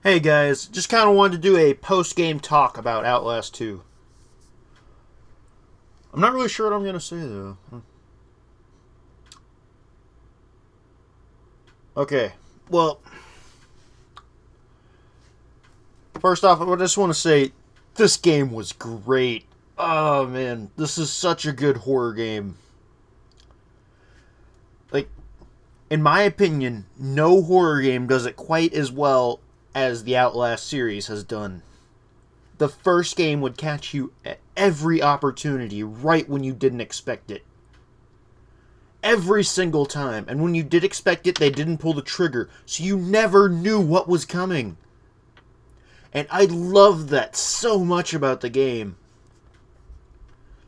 Hey guys, just kind of wanted to do a post-game talk about Outlast 2. I'm not really sure what I'm going to say though. Okay, well, first off, I just want to say this game was great. Oh man, this is such a good horror game. Like, in my opinion, no horror game does it quite as well as the Outlast series has done. The first game would catch you at every opportunity right when you didn't expect it. Every single time. And when you did expect it, they didn't pull the trigger. So you never knew what was coming. And I love that so much about the game.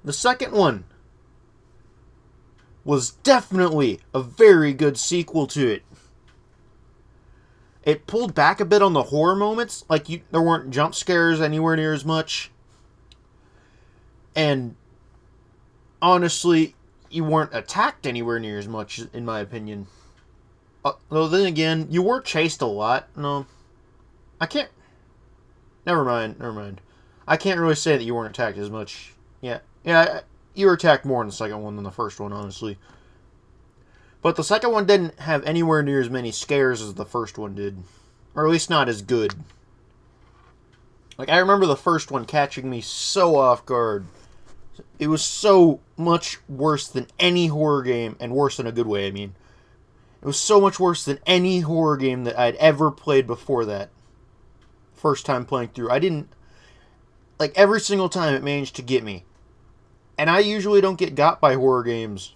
The second one was definitely a very good sequel to it. It pulled back a bit on the horror moments. There weren't jump scares anywhere near as much. And honestly, you weren't attacked anywhere near as much, in my opinion. Though then again, you were chased a lot. No, I can't. Never mind. I can't really say that you weren't attacked as much. Yeah, you were attacked more in the second one than the first one, honestly. But the second one didn't have anywhere near as many scares as the first one did. Or at least not as good. I remember the first one catching me so off guard. It was so much worse than any horror game, and worse in a good way, I mean. It was so much worse than any horror game that I'd ever played before that. First time playing through. I didn't... every single time it managed to get me. And I usually don't get got by horror games.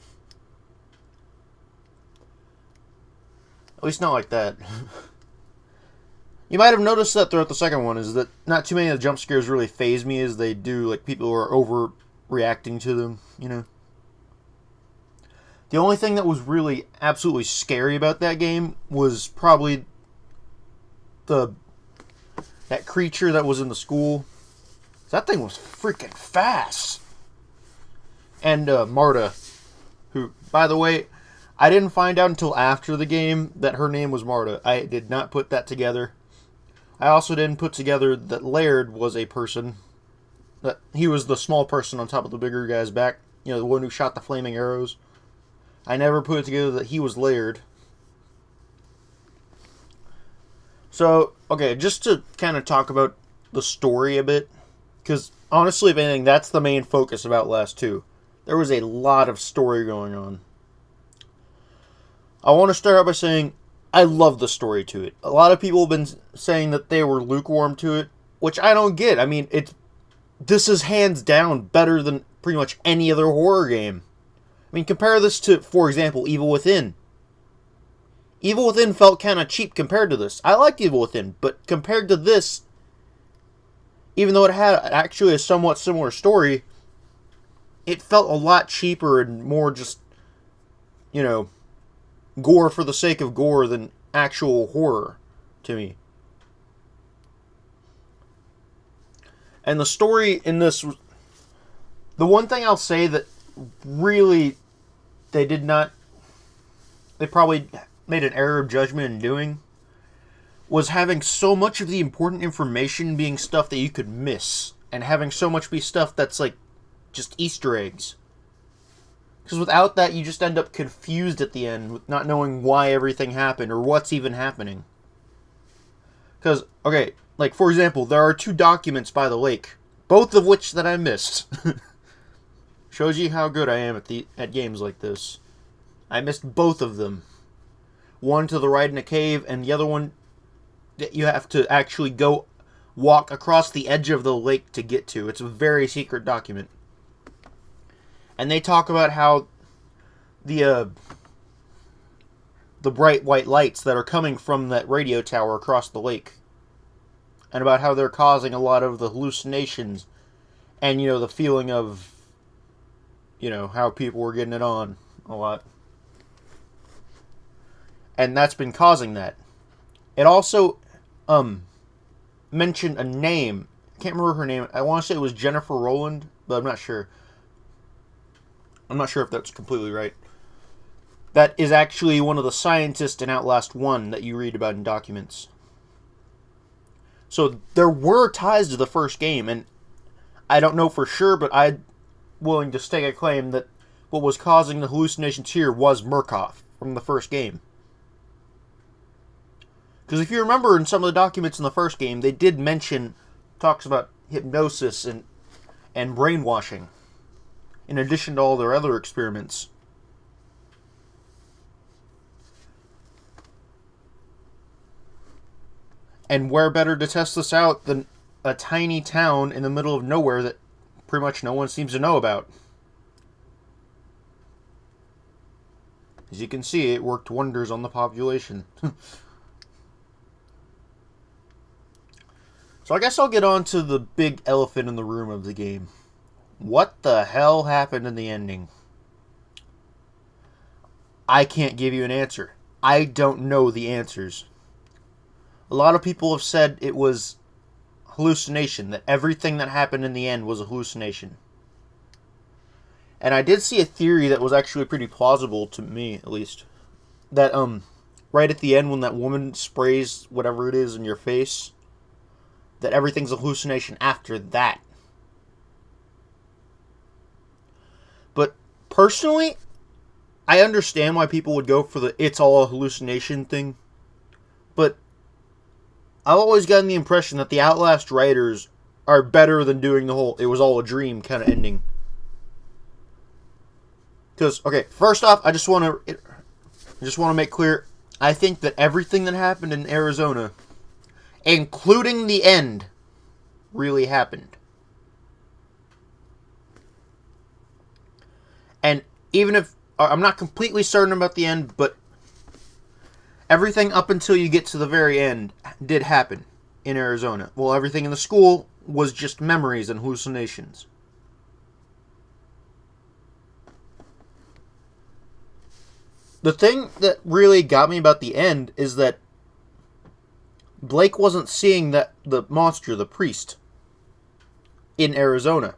At least not like that. You might have noticed that throughout the second one, is that not too many of the jump scares really faze me as they do, people who are overreacting to them, you know? The only thing that was really absolutely scary about that game was probably that creature that was in the school. That thing was freaking fast. And Marta, who, by the way, I didn't find out until after the game that her name was Marta. I did not put that together. I also didn't put together that Laird was a person. That he was the small person on top of the bigger guy's back. You know, the one who shot the flaming arrows. I never put it together that he was Laird. So, okay, just to kind of talk about the story a bit. Because, honestly, if anything, that's the main focus of Outlast 2. There was a lot of story going on. I want to start out by saying I love the story to it. A lot of people have been saying that they were lukewarm to it, which I don't get. I mean, this is hands down better than pretty much any other horror game. I mean, compare this to, for example, Evil Within. Evil Within felt kind of cheap compared to this. I liked Evil Within, but compared to this, even though it had actually a somewhat similar story, it felt a lot cheaper and more just, you know, gore for the sake of gore than actual horror to me. And the story in this, the one thing I'll say that really they probably made an error of judgment in doing, was having so much of the important information being stuff that you could miss, and having so much be stuff that's just Easter eggs. Because without that, you just end up confused at the end, with not knowing why everything happened, or what's even happening. Because, okay, for example, there are 2 documents by the lake, both of which that I missed. Shows you how good I am at games like this. I missed both of them. One to the right in a cave, and the other one that you have to actually go walk across the edge of the lake to get to. It's a very secret document. And they talk about how the bright white lights that are coming from that radio tower across the lake, and about how they're causing a lot of the hallucinations, and, you know, the feeling of, you know, how people were getting it on a lot. And that's been causing that. It also mentioned a name. I can't remember her name. I want to say it was Jennifer Rowland, but I'm not sure. I'm not sure if that's completely right. That is actually one of the scientists in Outlast 1 that you read about in documents. So there were ties to the first game, and I don't know for sure, but I'm willing to stake a claim that what was causing the hallucinations here was Murkoff from the first game. Because if you remember in some of the documents in the first game, they did mention talks about hypnosis and brainwashing, in addition to all their other experiments. And where better to test this out than a tiny town in the middle of nowhere that pretty much no one seems to know about. As you can see, it worked wonders on the population. So I guess I'll get on to the big elephant in the room of the game. What the hell happened in the ending? I can't give you an answer. I don't know the answers. A lot of people have said it was hallucination, that everything that happened in the end was a hallucination. And I did see a theory that was actually pretty plausible to me, at least. That, right at the end when that woman sprays whatever it is in your face, that everything's a hallucination after that. But personally, I understand why people would go for the it's all a hallucination thing. But I've always gotten the impression that the Outlast writers are better than doing the whole it was all a dream kind of ending. Because, okay, first off, I just want to make clear, I think that everything that happened in Arizona, including the end, really happened. And even if I'm not completely certain about the end, but everything up until you get to the very end did happen in Arizona. Well, everything in the school was just memories and hallucinations. The thing that really got me about the end is that Blake wasn't seeing the monster, the priest, in Arizona.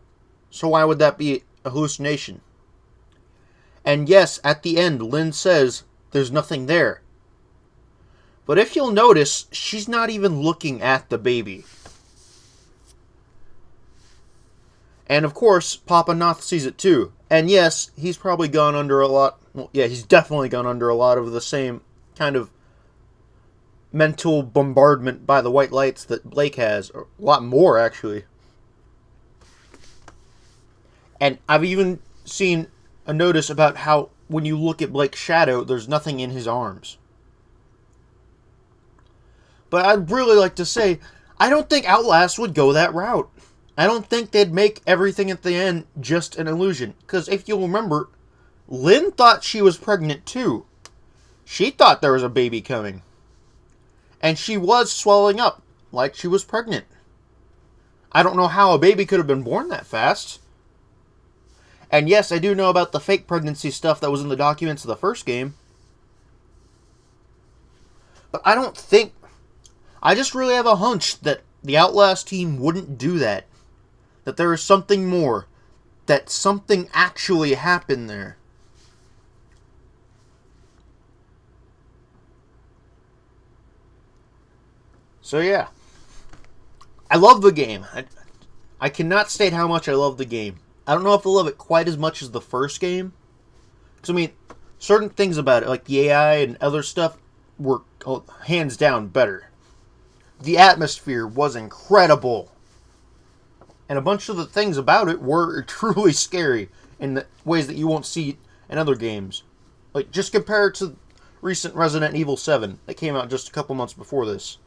So why would that be a hallucination? And yes, at the end, Lynn says there's nothing there. But if you'll notice, she's not even looking at the baby. And of course, Papa Noth sees it too. And yes, he's probably gone under a lot... Well, yeah, he's definitely gone under a lot of the same kind of mental bombardment by the white lights that Blake has. A lot more, actually. And I've even seen a notice about how when you look at Blake's shadow, there's nothing in his arms. But I'd really like to say, I don't think Outlast would go that route. I don't think they'd make everything at the end just an illusion. Because if you'll remember, Lynn thought she was pregnant too. She thought there was a baby coming. And she was swelling up like she was pregnant. I don't know how a baby could have been born that fast. And yes, I do know about the fake pregnancy stuff that was in the documents of the first game. But I don't think... I just really have a hunch that the Outlast team wouldn't do that. That there is something more. That something actually happened there. So yeah. I love the game. I cannot state how much I love the game. I don't know if I love it quite as much as the first game. Because, I mean, certain things about it, like the AI and other stuff, were hands down better. The atmosphere was incredible. And a bunch of the things about it were truly scary in the ways that you won't see in other games. Like, just compare it to recent Resident Evil 7 that came out just a couple months before this.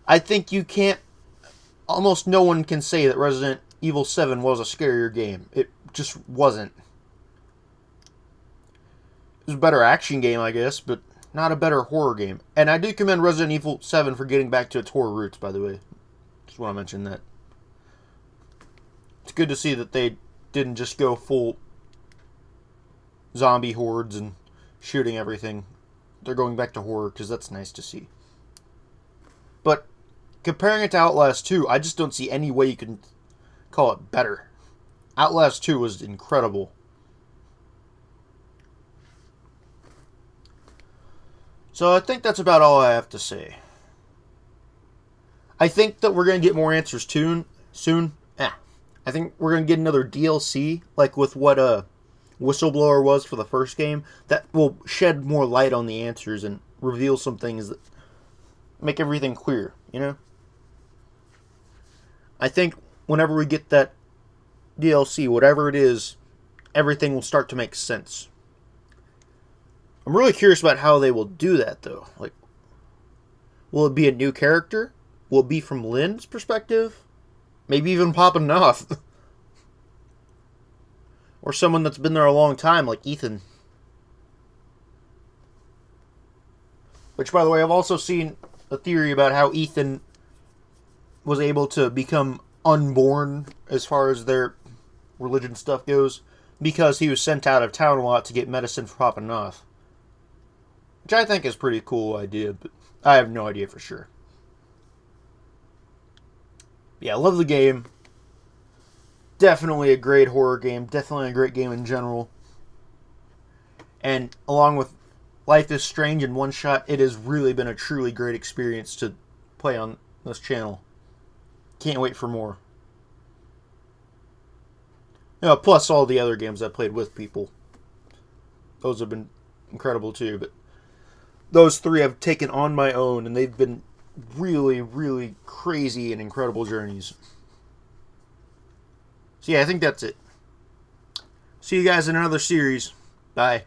I think you can't... Almost no one can say that Resident Evil 7 was a scarier game. It just wasn't. It was a better action game, I guess, but not a better horror game. And I do commend Resident Evil 7 for getting back to its horror roots, by the way. Just want to mention that. It's good to see that they didn't just go full zombie hordes and shooting everything. They're going back to horror, because that's nice to see. But comparing it to Outlast 2, I just don't see any way you can call it better. Outlast 2 was incredible. So I think that's about all I have to say. I think that we're gonna get more answers soon. I think we're gonna get another DLC, like with what Whistleblower was for the first game, that will shed more light on the answers and reveal some things that make everything clear, you know? I think whenever we get that DLC, whatever it is, everything will start to make sense. I'm really curious about how they will do that, though. Like, will it be a new character? Will it be from Lynn's perspective? Maybe even popping off. Or someone that's been there a long time, like Ethan. Which, by the way, I've also seen a theory about how Ethan was able to become unborn as far as their religion stuff goes, because he was sent out of town a lot to get medicine for popping off. Which I think is a pretty cool idea, but I have no idea for sure. Yeah, I love the game. Definitely a great horror game. Definitely a great game in general. And along with Life is Strange and One Shot, it has really been a truly great experience to play on this channel. Can't wait for more. You know, plus all the other games I played with people. Those have been incredible too, but those three I've taken on my own, and they've been really, really crazy and incredible journeys. So yeah, I think that's it. See you guys in another series. Bye.